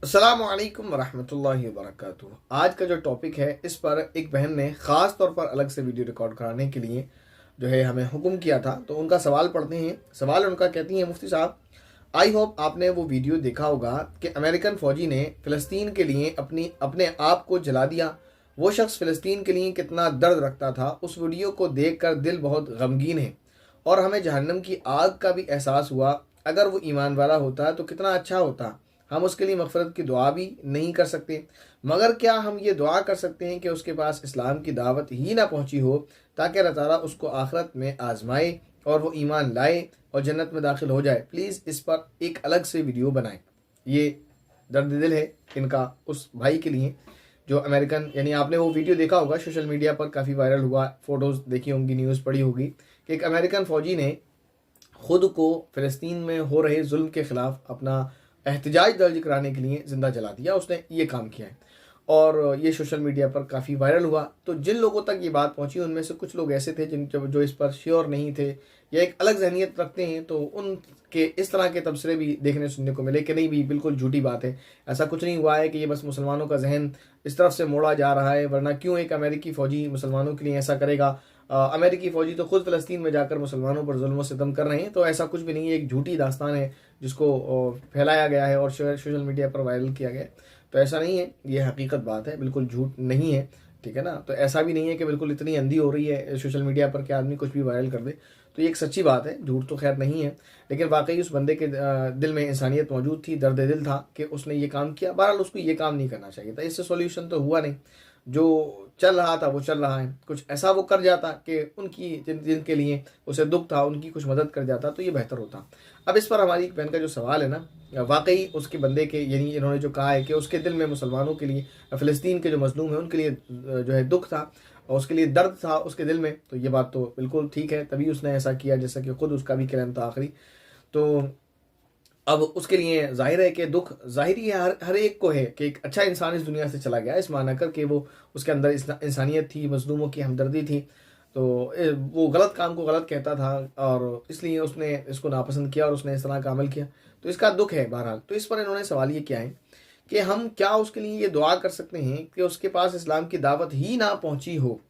अस्सलामुअलैकुम वरहमतुल्लाहि वबरकातुहू। आज का जो टॉपिक है, इस पर एक बहन ने ख़ास तौर पर अलग से वीडियो रिकॉर्ड कराने के लिए जो है हमें हुक्म किया था। तो उनका सवाल पढ़ते हैं। सवाल उनका कहती हैं, मुफ्ती साहब, आई होप आपने वो वीडियो देखा होगा कि अमेरिकन फ़ौजी ने फ़लस्तीन के लिए अपने आप को जला दिया। वो शख्स फ़लस्तीन के लिए कितना दर्द रखता था। उस वीडियो को देख कर दिल बहुत गमगीन है और हमें जहन्नम की आग का भी एहसास हुआ। अगर वो ईमान वाला होता तो कितना अच्छा होता। हम उसके लिए मग़फ़िरत की दुआ भी नहीं कर सकते, मगर क्या हम ये दुआ कर सकते हैं कि उसके पास इस्लाम की दावत ही ना पहुंची हो, ताकि अल्लाह ताला उसको आखिरत में आजमाए और वो ईमान लाए और जन्नत में दाखिल हो जाए। प्लीज़ इस पर एक अलग से वीडियो बनाएं। ये दर्द दिल है इनका उस भाई के लिए जो अमेरिकन, यानी आपने वो वीडियो देखा होगा, सोशल मीडिया पर काफ़ी वायरल हुआ, फ़ोटोज़ देखी होंगी, न्यूज़ पढ़ी होगी कि एक अमेरिकन फ़ौजी ने ख़ुद को फ़लस्तीन में हो रहे जुल्म के ख़िलाफ़ अपना एहतजाज दर्ज कराने के लिए ज़िंदा जला दिया। उसने ये काम किया है और ये सोशल मीडिया पर काफ़ी वायरल हुआ। तो जिन लोगों तक ये बात पहुंची उनमें से कुछ लोग ऐसे थे जो इस पर श्योर नहीं थे या एक अलग जहनीत रखते हैं, तो उनके इस तरह के तबसरे भी देखने सुनने को मिले कि नहीं भी बिल्कुल झूठी बात है, ऐसा कुछ नहीं हुआ है, कि ये बस मुसलमानों का जहन इस तरफ से मोड़ा जा रहा है, वरना क्यों एक अमेरिकी फ़ौजी मुसलमानों के लिए ऐसा करेगा। अमेरिकी फ़ौजी तो खुद फ़लस्तीन में जाकर मुसलमानों पर जुल्म व सितम कर रहे हैं। तो ऐसा कुछ भी नहीं है, एक झूठी दास्तान है जिसको फैलाया गया है और सोशल मीडिया पर वायरल किया गया है। तो ऐसा नहीं है, ये हकीकत बात है, बिल्कुल झूठ नहीं है, ठीक है ना। तो ऐसा भी नहीं है कि बिल्कुल इतनी अंधी हो रही है सोशल मीडिया पर कि आदमी कुछ भी वायरल कर दे। तो ये एक सच्ची बात है, झूठ तो खैर नहीं है, लेकिन वाकई उस बंदे के दिल में इंसानियत मौजूद थी, दर्द दिल था कि उसने ये काम किया। बहरहाल उसको ये काम नहीं करना चाहिए था, इससे सोल्यूशन तो हुआ नहीं। जो चल रहा था वो चल रहा है, कुछ ऐसा वो कर जाता कि उनकी जिनके लिए उसे दुख था उनकी कुछ मदद कर जाता तो ये बेहतर होता। अब इस पर हमारी एक बहन का जो सवाल है ना, वाकई उसके बंदे के, यानी इन्होंने जो कहा है कि उसके दिल में मुसलमानों के लिए, फ़लस्तीन के जो मजलूम है उनके लिए जो है दुख था और उसके लिए दर्द था उसके दिल में, तो ये बात तो बिल्कुल ठीक है, तभी उसने ऐसा किया जैसा कि खुद उसका भी कलाम था आखिरी। तो अब उसके लिए जाहिर है कि दुख ज़ाहिरी है, हर एक को है कि एक अच्छा इंसान इस दुनिया से चला गया, इस माना कर कि वो उसके अंदर इंसानियत थी, मजलूमों की हमदर्दी थी। तो वो गलत काम को गलत कहता था और इसलिए उसने इसको नापसंद किया और उसने इस तरह का अमल किया, तो इसका दुख है बहरहाल। तो इस पर इन्होंने सवाल ये किया है कि हम क्या उसके लिए ये दुआ कर सकते हैं कि उसके पास इस्लाम की दावत ही ना पहुंची हो,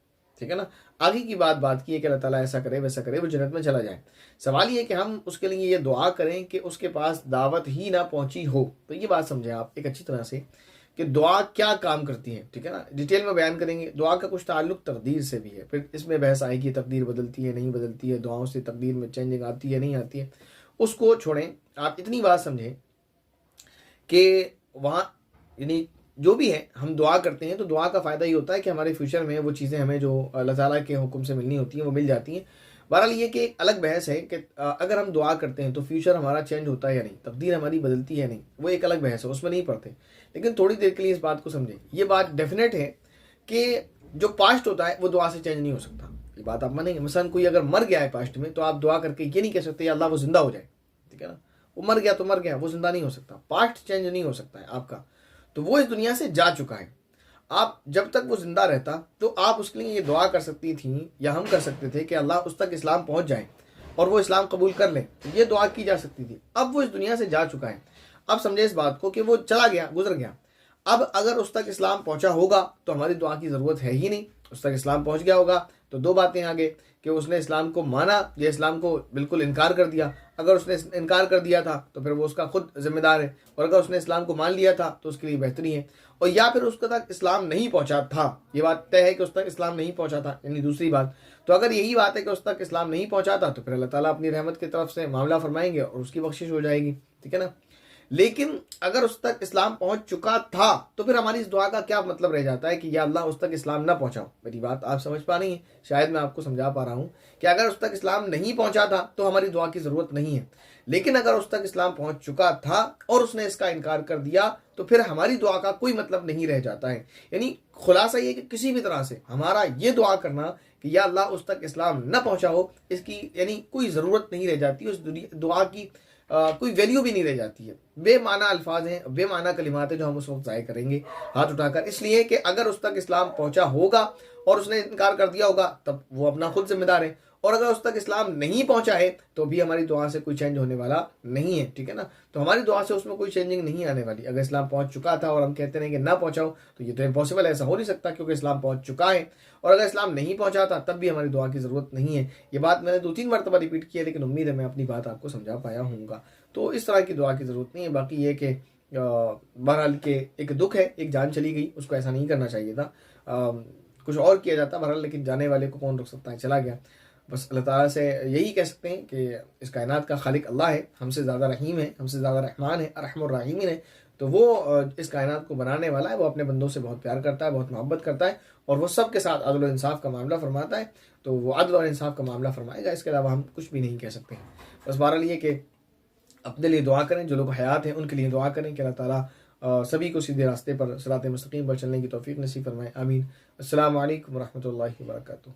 ठीक है ना। आगे की बात की है कि अल्लाह ताला ऐसा करे वैसा करे, वो जन्नत में चला जाए। सवाल ये कि हम उसके लिए ये दुआ करें कि उसके पास दावत ही ना पहुंची हो। तो ये बात समझें आप एक अच्छी तरह से कि दुआ क्या काम करती है, ठीक है ना। डिटेल में बयान करेंगे। दुआ का कुछ ताल्लुक तकदीर से भी है, फिर इसमें बहस आएगी तकदीर बदलती है नहीं बदलती है, दुआओं से तकदीर में चेंजिंग आती है नहीं आती है, उसको छोड़ें। आप इतनी बात समझें कि वहाँ, यानी जो भी है हम दुआ करते हैं तो दुआ का फ़ायदा ये होता है कि हमारे फ्यूचर में वो चीज़ें हमें जो अल्लाह ताला के हुक्म से मिलनी होती हैं वो मिल जाती हैं। बहरहाल ये कि एक अलग बहस है कि अगर हम दुआ करते हैं तो फ्यूचर हमारा चेंज होता है या नहीं, तकदीर हमारी बदलती है नहीं, वो एक अलग बहस है, उसमें नहीं पढ़ते। लेकिन थोड़ी देर के लिए इस बात को समझें। ये बात डेफिनेट है कि जो पास्ट होता है वो दुआ से चेंज नहीं हो सकता। ये बात आप मानेंगे। मिसाल कोई अगर मर गया है पास्ट में, तो आप दुआ करके ये नहीं कह सकते अल्लाह वो जिंदा हो जाए, ठीक है ना। वो मर गया तो मर गया, वो जिंदा नहीं हो सकता, पास्ट चेंज नहीं हो सकता है आपका। तो वो इस दुनिया से जा चुका है। आप जब तक वो जिंदा रहता तो आप उसके लिए ये दुआ कर सकती थी या हम कर सकते थे कि अल्लाह उस तक इस्लाम पहुंच जाए और वो इस्लाम कबूल कर ले, तो ये दुआ की जा सकती थी। अब वो इस दुनिया से जा चुका है। अब समझे इस बात को कि वो चला गया, गुजर गया। अब अगर उस तक इस्लाम पहुंचा होगा तो हमारी दुआ की ज़रूरत है ही नहीं। उस तक इस्लाम पहुंच गया होगा तो दो बातें आगे कि उसने इस्लाम को माना या इस्लाम को बिल्कुल इनकार कर दिया। अगर उसने इनकार कर दिया था तो फिर वो उसका खुद जिम्मेदार है, और अगर उसने इस्लाम को मान लिया था तो उसके लिए बेहतरी है। और या फिर उसके तक इस्लाम नहीं पहुंचा था, ये बात तय है कि उस तक इस्लाम नहीं पहुंचा था, यानी दूसरी बात। तो अगर यही बात है कि उस तक इस्लाम नहीं पहुंचा था तो फिर अल्लाह ताला अपनी रहमत की तरफ से मामला फरमाएंगे और उसकी बख्शिश हो जाएगी, ठीक है ना। लेकिन अगर उस तक इस्लाम पहुंच चुका था तो फिर हमारी इस दुआ का क्या मतलब रह जाता है कि या अल्लाह उस तक इस्लाम ना पहुंचाओ। मेरी बात आप समझ पा रही हैं, शायद मैं आपको समझा पा रहा हूं कि अगर उस तक इस्लाम नहीं पहुंचा था तो हमारी दुआ की ज़रूरत नहीं है। लेकिन अगर उस तक इस्लाम पहुंच चुका था और उसने इसका इनकार कर दिया तो फिर हमारी दुआ का कोई मतलब नहीं रह जाता है। यानी खुलासा ये कि किसी भी तरह से हमारा ये दुआ करना कि या अल्लाह उस तक इस्लाम न पहुंचाओ, इसकी यानी कोई ज़रूरत नहीं रह जाती। उस दुआ की कोई वैल्यू भी नहीं रह जाती है। बेमाना अल्फाज हैं, बेमाना कलिमात हैं जो हम उस वक्त ज़ाय करेंगे हाथ उठाकर, इसलिए कि अगर उस तक इस्लाम पहुंचा होगा और उसने इनकार कर दिया होगा तब वो अपना खुद जिम्मेदार है। और अगर उस तक इस्लाम नहीं पहुंचा है तो भी हमारी दुआ से कोई चेंज होने वाला नहीं है, ठीक है ना। तो हमारी दुआ से उसमें कोई चेंजिंग नहीं आने वाली। अगर इस्लाम पहुंच चुका था और हम कहते रहे कि ना पहुंचाओ, तो ये तो इम्पॉसिबल है, ऐसा हो नहीं सकता, क्योंकि इस्लाम पहुंच चुका है। और अगर इस्लाम नहीं पहुंचा था तब भी हमारी दुआ की ज़रूरत नहीं है। ये बात मैंने 2-3 मरतबा रिपीट की है, लेकिन उम्मीद है मैं अपनी बात आपको समझा पाया हूँगा। तो इस तरह की दुआ की ज़रूरत नहीं है। बाकी ये कि बहरहाल के एक दुख है, एक जान चली गई, उसको ऐसा नहीं करना चाहिए था, कुछ और किया जाता बहरहाल, लेकिन जाने वाले को कौन रोक सकता है, चला गया। बस अल्लाह ताला से यही कह सकते हैं कि इस कायनात का खालिक अल्लाह है, हमसे ज़्यादा रहीम है, हमसे ज़्यादा रहमान है, अर्हमुर राहिमीन है। तो वो इस कायनात को बनाने वाला है, वो अपने बंदों से बहुत प्यार करता है, बहुत मोहब्बत करता है, और वो सब के साथ अदल और इंसाफ का मामला फरमाता है। तो वो अदल और इंसाफ का मामला फरमाएगा, इसके अलावा हम कुछ भी नहीं कह सकते हैं। बस बहरहाल ये कि अपने लिए दुआ करें, जो लोग हयात हैं उनके लिए दुआ करें कि अल्लाह ताला सभी को सीधे रास्ते पर, सिरात मुस्तकीम पर चलने की तौफीक नसीब फरमाए। आमीन। अस्सलामु अलैकुम व रहमतुल्लाहि व बरकातुहू।